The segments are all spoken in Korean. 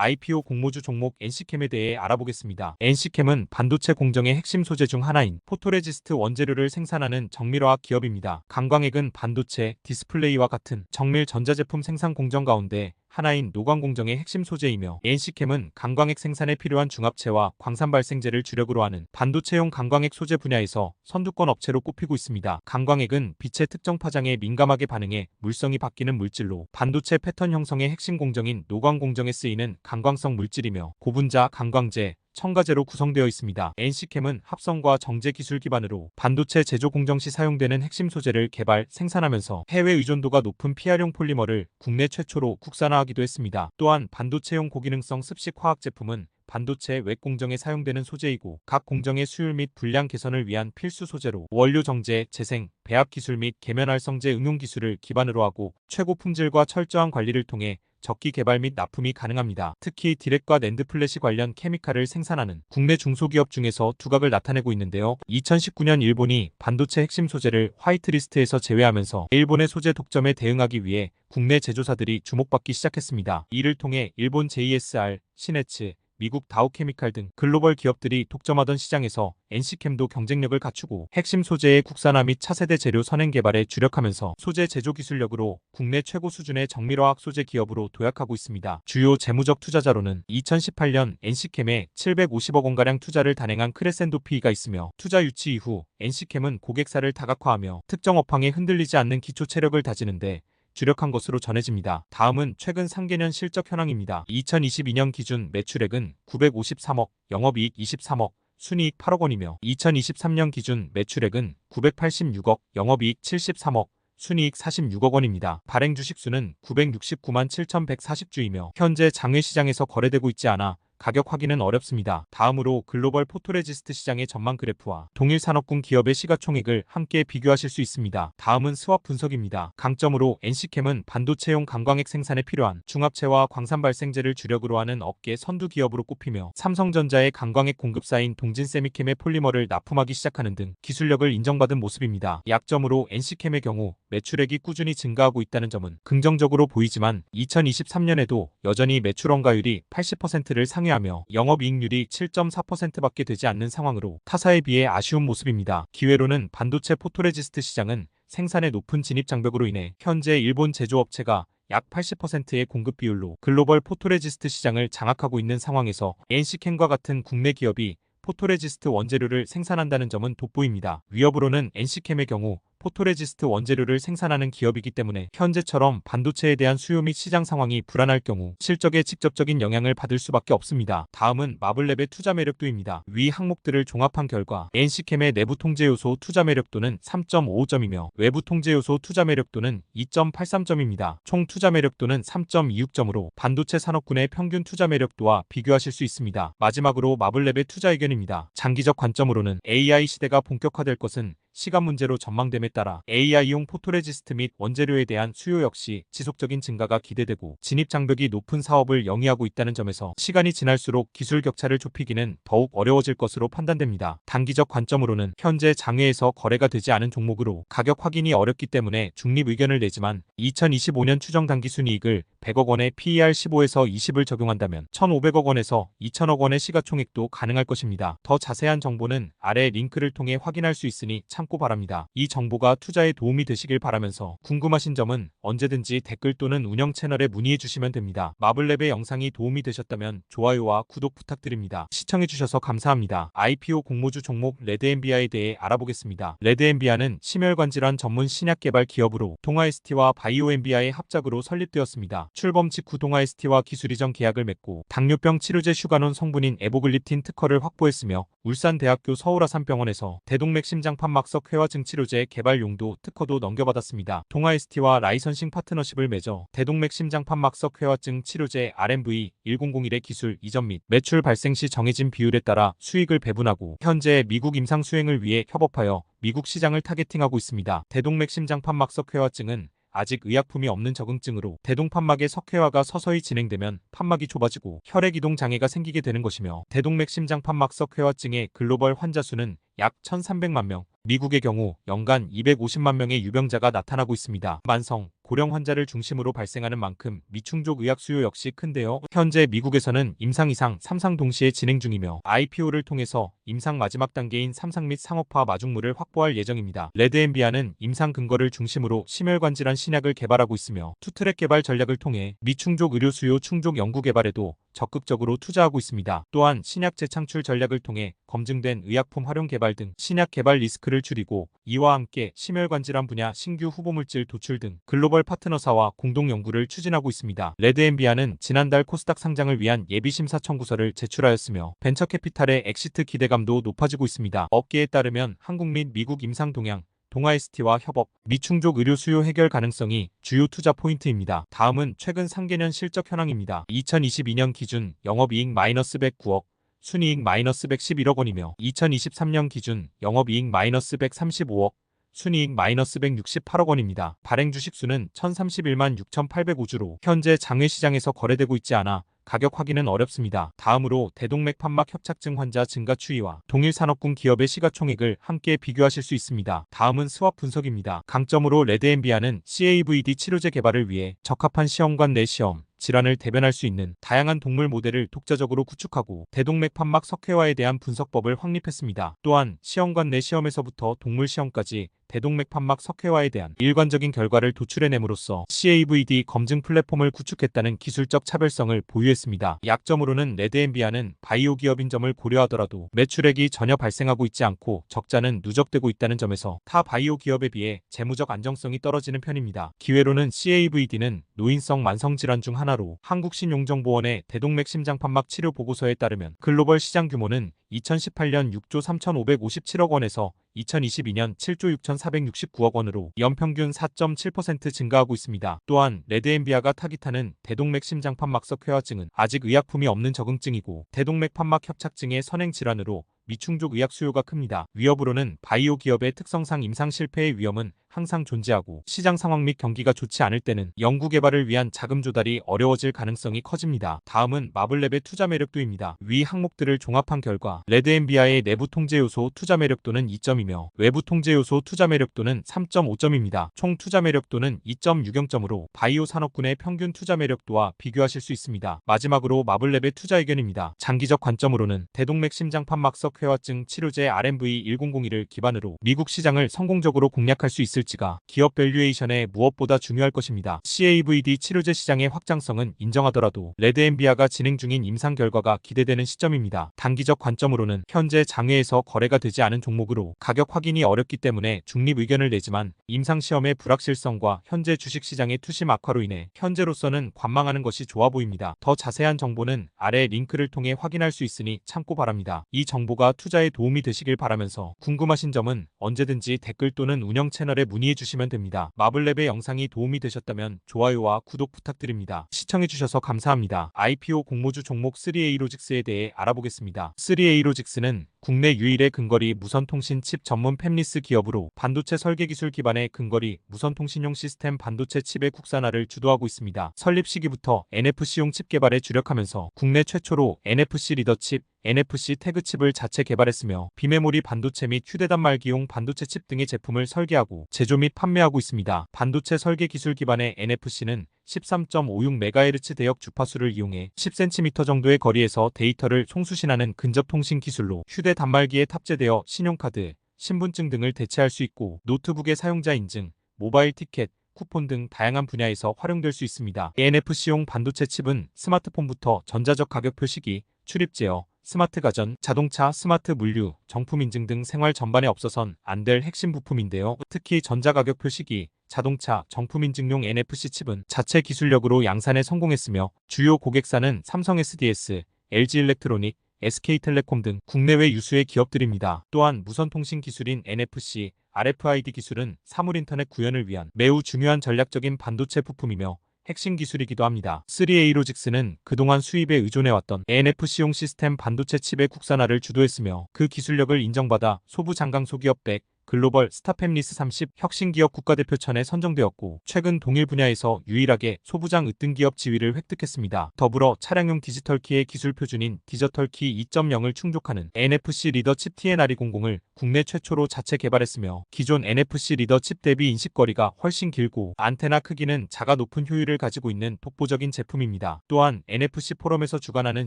IPO 공모주 종목 NC캠에 대해 알아보겠습니다. NC캠은 반도체 공정의 핵심 소재 중 하나인 포토레지스트 원재료를 생산하는 정밀화학 기업입니다. 강광액은 반도체, 디스플레이와 같은 정밀 전자제품 생산 공정 가운데 하나인 노광 공정의 핵심 소재이며 NC캠은 강광액 생산에 필요한 중합체와 광산 발생제를 주력으로 하는 반도체용 강광액 소재 분야에서 선두권 업체로 꼽히고 있습니다. 강광액은 빛의 특정 파장에 민감하게 반응해 물성이 바뀌는 물질로 반도체 패턴 형성의 핵심 공정인 노광 공정에 쓰이는 강광성 물질이며 고분자, 강광재, 첨가제로 구성되어 있습니다. NC캠은 합성과 정제 기술 기반으로 반도체 제조 공정 시 사용되는 핵심 소재를 개발, 생산하면서 해외 의존도가 높은 PR용 폴리머를 국내 최초로 국산화하기도 했습니다. 또한 반도체용 고기능성 습식 화학 제품은 반도체 외 공정에 사용되는 소재이고 각 공정의 수율 및 불량 개선을 위한 필수 소재로 원료 정제, 재생, 배합 기술 및 계면활성제 응용 기술을 기반으로 하고 최고 품질과 철저한 관리를 통해 적기 개발 및 납품이 가능합니다. 특히 디렉과 낸드 플래시 관련 케미칼을 생산하는 국내 중소기업 중에서 두각을 나타내고 있는데요. 2019년 일본이 반도체 핵심 소재를 화이트리스트에서 제외하면서 일본의 소재 독점에 대응하기 위해 국내 제조사들이 주목받기 시작했습니다. 이를 통해 일본 JSR, 시네츠, 미국 다우케미칼 등 글로벌 기업들이 독점하던 시장에서 NC캠도 경쟁력을 갖추고 핵심 소재의 국산화 및 차세대 재료 선행 개발에 주력하면서 소재 제조 기술력으로 국내 최고 수준의 정밀화학 소재 기업으로 도약하고 있습니다. 주요 재무적 투자자로는 2018년 NC캠에 750억 원가량 투자를 단행한 크레센도 PE가 있으며 투자 유치 이후 NC캠은 고객사를 다각화하며 특정 업황에 흔들리지 않는 기초 체력을 다지는데 주력한 것으로 전해집니다. 다음은 최근 3개년 실적 현황입니다. 2022년 기준 매출액은 953억, 영업이익 23억, 순이익 8억 원이며 2023년 기준 매출액은 986억, 영업이익 73억, 순이익 46억 원입니다. 발행 주식수는 969만 7,140주이며 현재 장외시장에서 거래되고 있지 않아 가격 확인은 어렵습니다. 다음으로 글로벌 포토레지스트 시장의 전망 그래프와 동일 산업군 기업의 시가총액을 함께 비교하실 수 있습니다. 다음은 스왑 분석입니다. 강점으로 NC캠은 반도체용 강광액 생산에 필요한 중합체와 광산 발생제를 주력으로 하는 업계 선두 기업으로 꼽히며 삼성전자의 강광액 공급사인 동진세미캠의 폴리머를 납품하기 시작하는 등 기술력을 인정받은 모습입니다. 약점으로 NC캠의 경우 매출액이 꾸준히 증가하고 있다는 점은 긍정적으로 보이지만 2023년에도 여전히 매출 원가율이 80%를 상회하며 영업이익률이 7.4%밖에 되지 않는 상황으로 타사에 비해 아쉬운 모습입니다. 기회로는 반도체 포토레지스트 시장은 생산의 높은 진입 장벽으로 인해 현재 일본 제조업체가 약 80%의 공급 비율로 글로벌 포토레지스트 시장을 장악하고 있는 상황에서 NC캠과 같은 국내 기업이 포토레지스트 원재료를 생산한다는 점은 돋보입니다. 위협으로는 NC캠의 경우 포토레지스트 원재료를 생산하는 기업이기 때문에 현재처럼 반도체에 대한 수요 및 시장 상황이 불안할 경우 실적에 직접적인 영향을 받을 수밖에 없습니다. 다음은 마블랩의 투자 매력도입니다. 위 항목들을 종합한 결과 NC캠의 내부 통제 요소 투자 매력도는 3.55점이며 외부 통제 요소 투자 매력도는 2.83점입니다. 총 투자 매력도는 3.26점으로 반도체 산업군의 평균 투자 매력도와 비교하실 수 있습니다. 마지막으로 마블랩의 투자 의견입니다. 장기적 관점으로는 AI 시대가 본격화될 것은 시간 문제로 전망됨에 따라 AI용 포토레지스트 및 원재료에 대한 수요 역시 지속적인 증가가 기대되고 진입 장벽이 높은 사업을 영위하고 있다는 점에서 시간이 지날수록 기술 격차를 좁히기는 더욱 어려워질 것으로 판단됩니다. 단기적 관점으로는 현재 장외에서 거래가 되지 않은 종목으로 가격 확인이 어렵기 때문에 중립 의견을 내지만 2025년 추정 당기순이익을 100억 원의 PER 15에서 20을 적용한다면 1,500억 원에서 2,000억 원의 시가총액도 가능할 것입니다. 더 자세한 정보는 아래 링크를 통해 확인할 수 있으니 참고 바랍니다. 이 정보가 투자에 도움이 되시길 바라면서 궁금하신 점은 언제든지 댓글 또는 운영 채널에 문의해 주시면 됩니다. 마블랩의 영상이 도움이 되셨다면 좋아요와 구독 부탁드립니다. 시청해주셔서 감사합니다. IPO 공모주 종목 레드엔비아에 대해 알아보겠습니다. 레드엔비아는 심혈관질환 전문 신약 개발 기업으로 동아ST와 바이오엔비아의 합작으로 설립되었습니다. 출범 직후 동아ST와 기술 이전 계약을 맺고 당뇨병 치료제 슈가논 성분인 에보글리틴 특허를 확보했으며 울산대학교 서울아산병원에서 대동맥 심장판막석 회화증 치료제 개발 용도 특허도 넘겨받았습니다. 동아ST와 라이선싱 파트너십을 맺어 대동맥 심장판막석 회화증 치료제 RMV-1001의 기술 이전 및 매출 발생 시 정해진 비율에 따라 수익을 배분하고 현재 미국 임상 수행을 위해 협업하여 미국 시장을 타겟팅하고 있습니다. 대동맥 심장판막석 회화증은 아직 의약품이 없는 적응증으로 대동판막의 석회화가 서서히 진행되면 판막이 좁아지고 혈액이동 장애가 생기게 되는 것이며 대동맥 심장판막 석회화증의 글로벌 환자 수는 약 1,300만 명, 미국의 경우 연간 250만 명의 유병자가 나타나고 있습니다. 만성, 고령 환자를 중심으로 발생하는 만큼 미충족 의학 수요 역시 큰데요. 현재 미국에서는 임상 2상, 3상 동시에 진행 중이며 IPO를 통해서 임상 마지막 단계인 3상 및 상업화 마중물을 확보할 예정입니다. 레드엠비아는 임상 근거를 중심으로 심혈관 질환 신약을 개발하고 있으며 투트랙 개발 전략을 통해 미충족 의료 수요 충족 연구 개발에도 적극적으로 투자하고 있습니다. 또한 신약 재창출 전략을 통해 검증된 의약품 활용 개발 등 신약 개발 리스크를 줄이고 이와 함께 심혈관 질환 분야 신규 후보물질 도출 등 글로벌 파트너사와 공동 연구를 추진하고 있습니다. 레드엠비아는 지난달 코스닥 상장을 위한 예비심사 청구서를 제출하였으며 벤처캐피탈의 엑시트 기대감도 높아지고 있습니다. 업계에 따르면 한국 및 미국 임상 동향, 동아ST와 협업, 미충족 의료 수요 해결 가능성이 주요 투자 포인트입니다. 다음은 최근 상계년 실적 현황입니다. 2022년 기준 영업이익 마이너스 109억, 순이익 마이너스 111억 원이며 2023년 기준 영업이익 마이너스 135억, 순이익 마이너스 168억 원입니다. 발행 주식수는 1031만 6,805주로 현재 장외시장에서 거래되고 있지 않아 가격 확인은 어렵습니다. 다음으로 대동맥 판막 협착증 환자 증가 추이와 동일산업군 기업의 시가총액을 함께 비교하실 수 있습니다. 다음은 스왑 분석입니다. 강점으로 레드엠비아는 CAVD 치료제 개발을 위해 적합한 시험관 내 시험, 질환을 대변할 수 있는 다양한 동물 모델을 독자적으로 구축하고 대동맥 판막 석회화에 대한 분석법을 확립했습니다. 또한 시험관 내 시험에서부터 동물 시험까지 대동맥 판막 석회화에 대한 일관적인 결과를 도출해냄으로써 CAVD 검증 플랫폼을 구축했다는 기술적 차별성을 보유했습니다. 약점으로는 레드엠비아는 바이오 기업인 점을 고려하더라도 매출액이 전혀 발생하고 있지 않고 적자는 누적되고 있다는 점에서 타 바이오 기업에 비해 재무적 안정성이 떨어지는 편입니다. 기회로는 CAVD는 노인성 만성질환 중 하나로 한국신용정보원의 대동맥 심장판막 치료 보고서에 따르면 글로벌 시장 규모는 2018년 6조 3,557억 원에서 2022년 7조 6,469억 원으로 연평균 4.7% 증가하고 있습니다. 또한 레드엠비아가 타깃하는 대동맥 심장 판막석 회화증은 아직 의약품이 없는 적응증이고 대동맥 판막 협착증의 선행 질환으로 미충족 의학 수요가 큽니다. 위협으로는 바이오 기업의 특성상 임상 실패의 위험은 항상 존재하고 시장 상황 및 경기가 좋지 않을 때는 연구 개발을 위한 자금 조달이 어려워질 가능성이 커집니다. 다음은 마블랩의 투자 매력도입니다. 위 항목들을 종합한 결과 레드엠비아의 내부 통제 요소 투자 매력도는 2점이며 외부 통제 요소 투자 매력도는 3.5점입니다. 총 투자 매력도는 2.60점으로 바이오 산업군의 평균 투자 매력도와 비교하실 수 있습니다. 마지막으로 마블랩의 투자 의견입니다. 장기적 관점으로는 대동맥 심장 판막석 회화증 치료제 RMV1001을 기반으로 미국 시장을 성공적으로 공략할 수 있을지가 기업 밸류에이션에 무엇보다 중요할 것입니다. CAVD 치료제 시장의 확장성은 인정하더라도 레드엠비아가 진행 중인 임상 결과가 기대되는 시점입니다. 단기적 관점으로는 현재 장외에서 거래가 되지 않은 종목으로 가격 확인이 어렵기 때문에 중립 의견을 내지만 임상시험의 불확실성과 현재 주식시장의 투심 악화로 인해 현재로서는 관망하는 것이 좋아 보입니다. 더 자세한 정보는 아래 링크를 통해 확인할 수 있으니 참고 바랍니다. 이 정보가 투자에 도움이 되시길 바라면서 궁금하신 점은 언제든지 댓글 또는 운영 채널에 문의해 주시면 됩니다. 마블랩의 영상이 도움이 되셨다면 좋아요와 구독 부탁드립니다. 시청해주셔서 감사합니다. IPO 공모주 종목 3A로직스에 대해 알아보겠습니다. 3A로직스는 국내 유일의 근거리 무선통신 칩 전문 팹리스 기업으로 반도체 설계 기술 기반의 근거리 무선통신용 시스템 반도체 칩의 국산화를 주도하고 있습니다. 설립 시기부터 NFC용 칩 개발에 주력하면서 국내 최초로 NFC 리더 칩, NFC 태그 칩을 자체 개발했으며 비메모리 반도체 및 휴대단말기용 반도체 칩 등의 제품을 설계하고 제조 및 판매하고 있습니다. 반도체 설계 기술 기반의 NFC는 13.56MHz 대역 주파수를 이용해 10cm 정도의 거리에서 데이터를 송수신하는 근접통신 기술로 휴대단말기에 탑재되어 신용카드, 신분증 등을 대체할 수 있고 노트북의 사용자 인증, 모바일 티켓, 쿠폰 등 다양한 분야에서 활용될 수 있습니다. NFC용 반도체 칩은 스마트폰부터 전자적 가격 표시기, 출입 제어, 스마트 가전, 자동차, 스마트 물류, 정품 인증 등 생활 전반에 없어선 안 될 핵심 부품인데요. 특히 전자가격 표시기, 자동차, 정품 인증용 NFC 칩은 자체 기술력으로 양산에 성공했으며 주요 고객사는 삼성 SDS, LG일렉트로닉, SK텔레콤 등 국내외 유수의 기업들입니다. 또한 무선통신 기술인 NFC, RFID 기술은 사물인터넷 구현을 위한 매우 중요한 전략적인 반도체 부품이며 핵심 기술이기도 합니다. 3A로직스는 그동안 수입에 의존해왔던 NFC용 시스템 반도체 칩의 국산화를 주도했으며 그 기술력을 인정받아 소부 장강 소기업 100, 글로벌 스타팹리스 30 혁신기업 국가대표천에 선정되었고 최근 동일 분야에서 유일하게 소부장 으뜸기업 지위를 획득했습니다. 더불어 차량용 디지털키의 기술 표준인 디지털키 2.0을 충족하는 NFC 리더 칩 TNRE00을 국내 최초로 자체 개발했으며 기존 NFC 리더 칩 대비 인식거리가 훨씬 길고 안테나 크기는 자가 높은 효율을 가지고 있는 독보적인 제품입니다. 또한 NFC 포럼에서 주관하는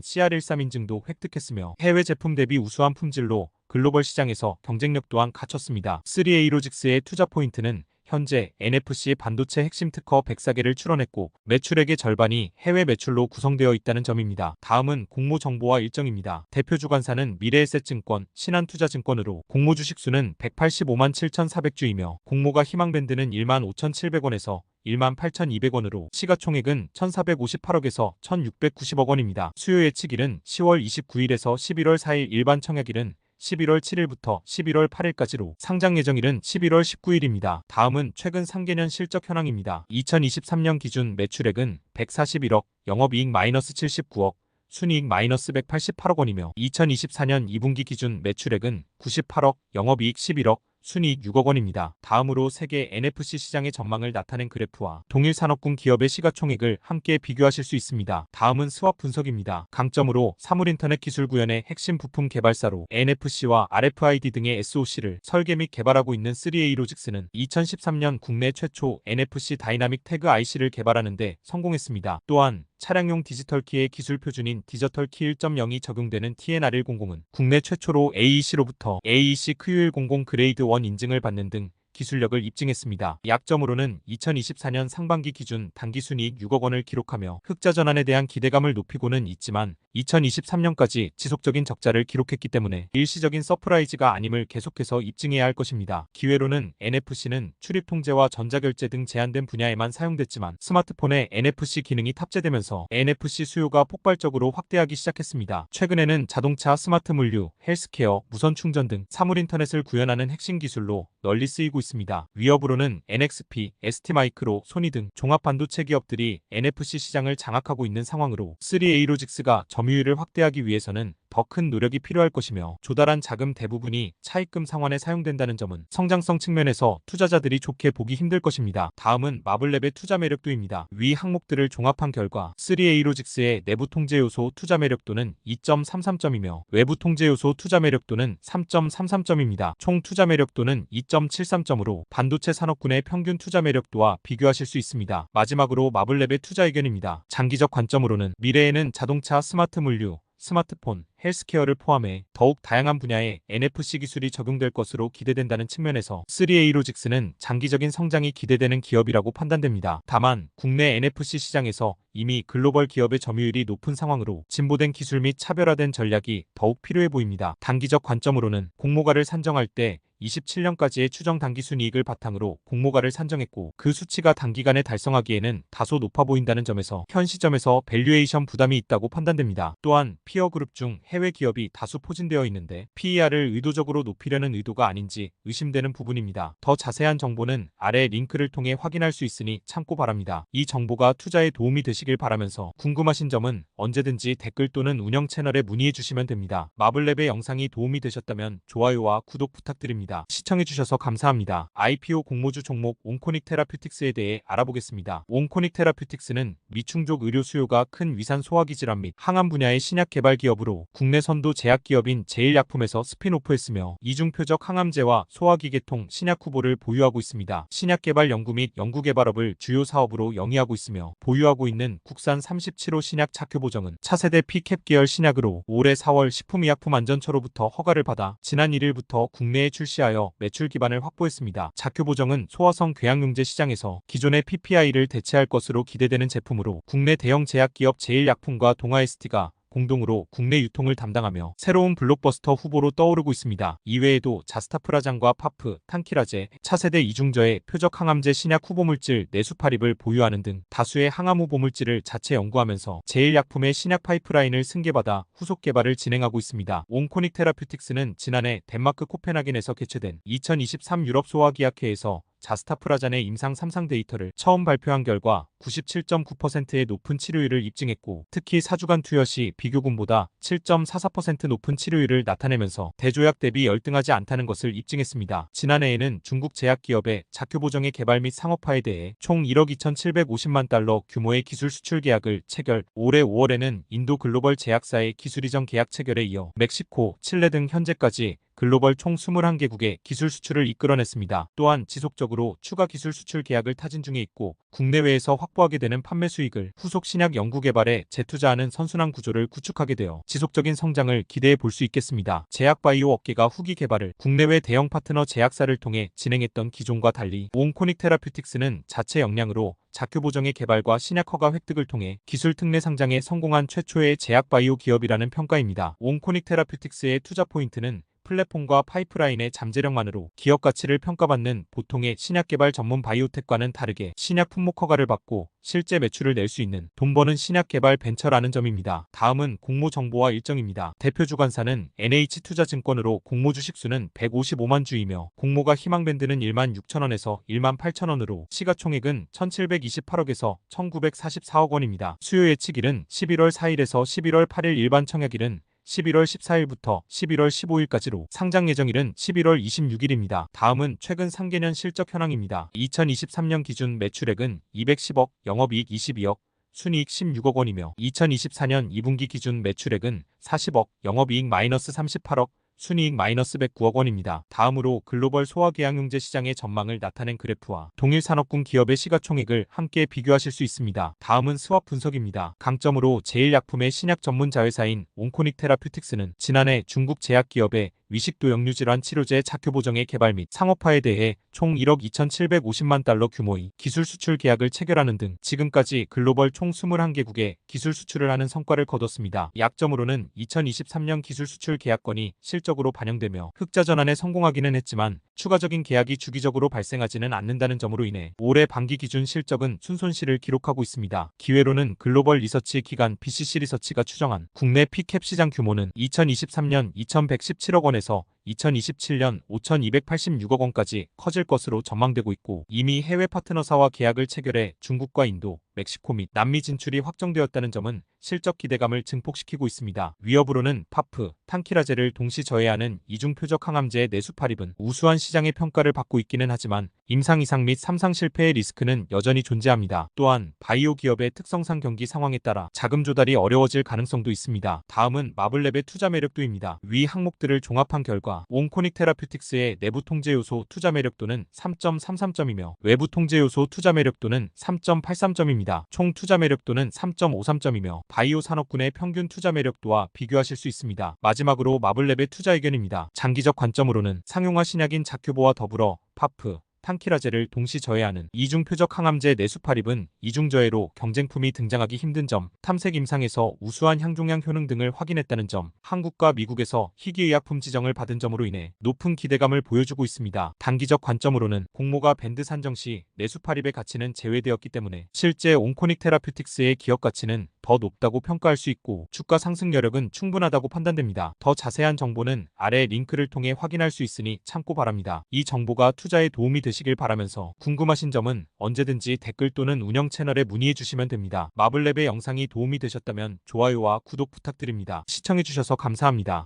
CR13 인증도 획득했으며 해외 제품 대비 우수한 품질로 글로벌 시장에서 경쟁력 또한 갖췄습니다. 3A로직스의 투자 포인트는 현재 NFC 반도체 핵심 특허 104개를 출원했고 매출액의 절반이 해외 매출로 구성되어 있다는 점입니다. 다음은 공모 정보와 일정입니다. 대표 주관사는 미래에셋증권, 신한투자증권으로 공모 주식수는 185만 7,400주이며 공모가 희망밴드는 1만 5,700원에서 1만 8,200원으로 시가총액은 1,458억에서 1,690억 원입니다. 수요 예측일은 10월 29일에서 11월 4일 일반 청약일은 11월 7일부터 11월 8일까지로 상장 예정일은 11월 19일입니다. 다음은 최근 상계년 실적 현황입니다. 2023년 기준 매출액은 141억, 영업이익 -79억, 순이익 -188억 원이며 2024년 2분기 기준 매출액은 98억, 영업이익 11억, 순이익 6억 원입니다. 다음으로 세계 NFC 시장의 전망을 나타낸 그래프와 동일 산업군 기업의 시가총액을 함께 비교하실 수 있습니다. 다음은 스왑 분석입니다. 강점으로 사물인터넷 기술 구현의 핵심 부품 개발사로 NFC와 RFID 등의 SoC를 설계 및 개발하고 있는 3A로직스는 2013년 국내 최초 NFC 다이나믹 태그 IC를 개발하는 데 성공했습니다. 또한 차량용 디지털키의 기술 표준인 디지털키 1.0이 적용되는 TNR100은 국내 최초로 AEC로부터 AEC Q100 그레이드 1 인증을 받는 등 기술력을 입증했습니다. 약점으로는 2024년 상반기 기준 당기순이익 6억 원을 기록하며 흑자 전환에 대한 기대감을 높이고는 있지만 2023년까지 지속적인 적자를 기록했기 때문에 일시적인 서프라이즈가 아님을 계속해서 입증해야 할 것입니다. 기회로는 NFC는 출입 통제와 전자결제 등 제한된 분야에만 사용됐지만 스마트폰에 NFC 기능이 탑재되면서 NFC 수요가 폭발적으로 확대하기 시작했습니다. 최근에는 자동차, 스마트 물류, 헬스케어, 무선 충전 등 사물인터넷을 구현하는 핵심 기술로 널리 쓰이고 있습니다. 위협으로는 NXP, ST마이크로, 소니 등 종합반도체 기업들이 NFC 시장을 장악하고 있는 상황으로 3A로직스가 점유율을 확대하기 위해서는 더 큰 노력이 필요할 것이며 조달한 자금 대부분이 차입금 상환에 사용된다는 점은 성장성 측면에서 투자자들이 좋게 보기 힘들 것입니다. 다음은 마블랩의 투자 매력도입니다. 위 항목들을 종합한 결과 3A로직스의 내부 통제 요소 투자 매력도는 2.33점이며 외부 통제 요소 투자 매력도는 3.33점입니다. 총 투자 매력도는 2.73점으로 반도체 산업군의 평균 투자 매력도와 비교하실 수 있습니다. 마지막으로 마블랩의 투자 의견입니다. 장기적 관점으로는 미래에는 자동차, 스마트 물류, 스마트폰, 헬스케어를 포함해 더욱 다양한 분야에 NFC 기술이 적용될 것으로 기대된다는 측면에서 3A로직스는 장기적인 성장이 기대되는 기업이라고 판단됩니다. 다만 국내 NFC 시장에서 이미 글로벌 기업의 점유율이 높은 상황으로 진보된 기술 및 차별화된 전략이 더욱 필요해 보입니다. 단기적 관점으로는 공모가를 산정할 때 27년까지의 추정 당기순이익을 바탕으로 공모가를 산정했고 그 수치가 단기간에 달성하기에는 다소 높아 보인다는 점에서 현 시점에서 밸류에이션 부담이 있다고 판단됩니다. 또한 피어 그룹 중 해외 기업이 다수 포진되어 있는데 PER을 의도적으로 높이려는 의도가 아닌지 의심되는 부분입니다. 더 자세한 정보는 아래 링크를 통해 확인할 수 있으니 참고 바랍니다. 이 정보가 투자에 도움이 되시길 바라면서 궁금하신 점은 언제든지 댓글 또는 운영 채널에 문의해 주시면 됩니다. 마블랩의 영상이 도움이 되셨다면 좋아요와 구독 부탁드립니다. 시청해주셔서 감사합니다. IPO 공모주 종목 온코닉 테라퓨틱스에 대해 알아보겠습니다. 온코닉 테라퓨틱스는 미충족 의료 수요가 큰 위산 소화기 질환 및 항암 분야의 신약 개발 기업으로 국내 선도 제약기업인 제일약품에서 스핀오프했으며 이중표적 항암제와 소화기 계통 신약 후보를 보유하고 있습니다. 신약 개발 연구 및 연구 개발업을 주요 사업으로 영위하고 있으며 보유하고 있는 국산 37호 신약 착효보정은 차세대 P캡 계열 신약으로 올해 4월 식품의약품안전처로부터 허가를 받아 지난 1일부터 국내에 출시하여 매출 기반을 확보했습니다. 착효보정은 소화성 궤양용제 시장에서 기존의 PPI를 대체할 것으로 기대되는 제품으로 국내 대형 제약기업 제일약품과 동아ST가 공동으로 국내 유통을 담당하며 새로운 블록버스터 후보로 떠오르고 있습니다. 이외에도 자스타프라잔과 파프, 탄키라제, 차세대 이중저의 표적 항암제 신약 후보물질 네수파립을 보유하는 등 다수의 항암 후보물질을 자체 연구하면서 제일약품의 신약 파이프라인을 승계받아 후속 개발을 진행하고 있습니다. 온코닉 테라퓨틱스는 지난해 덴마크 코펜하겐에서 개최된 2023 유럽 소화기약회에서 자스타프라잔의 임상 3상 데이터를 처음 발표한 결과 97.9%의 높은 치료율을 입증했고, 특히 4주간 투여 시 비교군보다 7.44% 높은 치료율을 나타내면서 대조약 대비 열등하지 않다는 것을 입증했습니다. 지난해에는 중국 제약기업의 자큐보정의 개발 및 상업화에 대해 총 1억 2,750만 달러 규모의 기술 수출 계약을 체결, 올해 5월에는 인도 글로벌 제약사의 기술 이전 계약 체결에 이어 멕시코, 칠레 등 현재까지 글로벌 총 21개국의 기술 수출을 이끌어냈습니다. 또한 지속적으로 추가 기술 수출 계약을 타진 중에 있고, 국내외에서 확보하게 되는 판매 수익을 후속 신약 연구 개발에 재투자하는 선순환 구조를 구축하게 되어 지속적인 성장을 기대해 볼 수 있겠습니다. 제약 바이오 업계가 후기 개발을 국내외 대형 파트너 제약사를 통해 진행했던 기존과 달리 온코닉 테라퓨틱스는 자체 역량으로 자큐보정의 개발과 신약 허가 획득을 통해 기술 특례 상장에 성공한 최초의 제약 바이오 기업이라는 평가입니다. 온코닉 테라퓨틱스의 투자 포인트는 플랫폼과 파이프라인의 잠재력만으로 기업 가치를 평가받는 보통의 신약 개발 전문 바이오텍과는 다르게 신약 품목 허가를 받고 실제 매출을 낼 수 있는 돈 버는 신약 개발 벤처라는 점입니다. 다음은 공모 정보와 일정입니다. 대표 주관사는 NH투자증권으로 공모 주식수는 155만 주이며 공모가 희망밴드는 1만 6천원에서 1만 8천원으로 시가총액은 1728억에서 1944억 원입니다. 수요 예측일은 11월 4일에서 11월 8일, 일반 청약일은 11월 14일부터 11월 15일까지로 상장 예정일은 11월 26일입니다. 다음은 최근 상계년 실적 현황입니다. 2023년 기준 매출액은 210억, 영업이익 22억, 순이익 16억 원이며 2024년 2분기 기준 매출액은 40억, 영업이익 마이너스 38억, 순이익 마이너스 109억 원입니다. 다음으로 글로벌 소화계양용제 시장의 전망을 나타낸 그래프와 동일 산업군 기업의 시가총액을 함께 비교하실 수 있습니다. 다음은 스왑 분석입니다. 강점으로 제일약품의 신약 전문 자회사인 온코닉 테라퓨틱스는 지난해 중국 제약기업의 위식도역류질환 치료제 자큐보정의 개발 및 상업화에 대해 총 1억 2,750만 달러 규모의 기술 수출 계약을 체결하는 등 지금까지 글로벌 총 21개국에 기술 수출을 하는 성과를 거뒀습니다. 약점으로는 2023년 기술 수출 계약건이 실적으로 반영되며 흑자 전환에 성공하기는 했지만 추가적인 계약이 주기적으로 발생하지는 않는다는 점으로 인해 올해 반기 기준 실적은 순손실을 기록하고 있습니다. 기회로는 글로벌 리서치 기관 BCC 리서치가 추정한 국내 피캡 시장 규모는 2023년 2,117억 원에서 2027년 5,286억 원까지 커질 것으로 전망되고 있고, 이미 해외 파트너사와 계약을 체결해 중국과 인도, 멕시코 및 남미 진출이 확정되었다는 점은 실적 기대감을 증폭시키고 있습니다. 위협으로는 파프, 탄키라제를 동시 저해하는 이중 표적 항암제의 내수파립은 우수한 시장의 평가를 받고 있기는 하지만 임상 이상 및 3상 실패의 리스크는 여전히 존재합니다. 또한 바이오 기업의 특성상 경기 상황에 따라 자금 조달이 어려워질 가능성도 있습니다. 다음은 마블랩의 투자 매력도입니다. 위 항목들을 종합한 결과 온코닉 테라퓨틱스의 내부 통제 요소 투자 매력도는 3.33점이며 외부 통제 요소 투자 매력도는 3.83점입니다. 총 투자 매력도는 3.53점이며 바이오 산업군의 평균 투자 매력도와 비교하실 수 있습니다. 마지막으로 마블랩의 투자 의견입니다. 장기적 관점으로는 상용화 신약인 자큐보와 더불어 파프, 탄키라제를 동시 저해하는 이중 표적 항암제 내수파립은 이중 저해로 경쟁품이 등장하기 힘든 점, 탐색 임상에서 우수한 향종량 효능 등을 확인했다는 점, 한국과 미국에서 희귀의약품 지정을 받은 점으로 인해 높은 기대감을 보여주고 있습니다. 단기적 관점으로는 공모가 밴드 산정 시 내수파립의 가치는 제외되었기 때문에 실제 온코닉 테라퓨틱스의 기업 가치는 더 높다고 평가할 수 있고 주가 상승 여력은 충분하다고 판단됩니다. 더 자세한 정보는 아래 링크를 통해 확인할 수 있으니 참고 바랍니다. 이 정보가 투자에 도움이 되시길 바라면서 궁금하신 점은 언제든지 댓글 또는 운영 채널에 문의해 주시면 됩니다. 마블랩의 영상이 도움이 되셨다면 좋아요와 구독 부탁드립니다. 시청해주셔서 감사합니다.